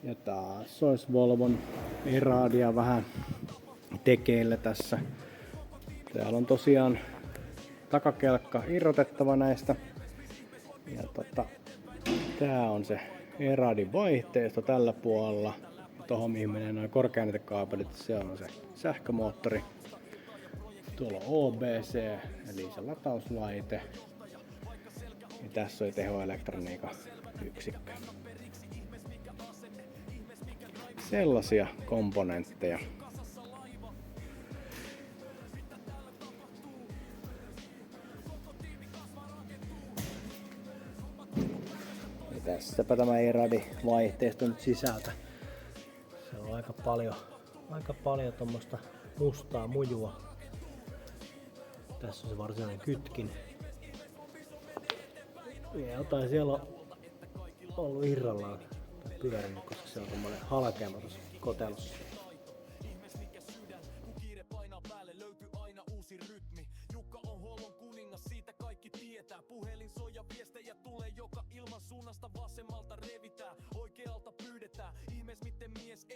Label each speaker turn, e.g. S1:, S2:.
S1: Ja taas olisi Volvon Eradia vähän tekeillä tässä. Täällä on tosiaan takakelkka irrotettava näistä. Ja tää on se Eradin vaihteisto tällä puolella. Tuohon mihin menee noin korkeanäytekaapelit, se on se sähkömoottori. Tuolla on OBC eli se latauslaite. Ja tässä on tehoelektroniikan yksikkö. Sellaisia komponentteja. Ja tässäpä tämä Eradi vaihteisto nyt sisältä. Se on aika paljon tommosta mustaa mujua. Tässä on se varsinainen kytkin. Ja jotain siellä on ollut irrallaan pyörinyt, koska se on tommonen halkeama tossa kotelossa. Puhelin soi ja viestejä tulee joka ilman suunnasta vasemmalta revitään. Oikealta pyydetään. Ihmees miten mies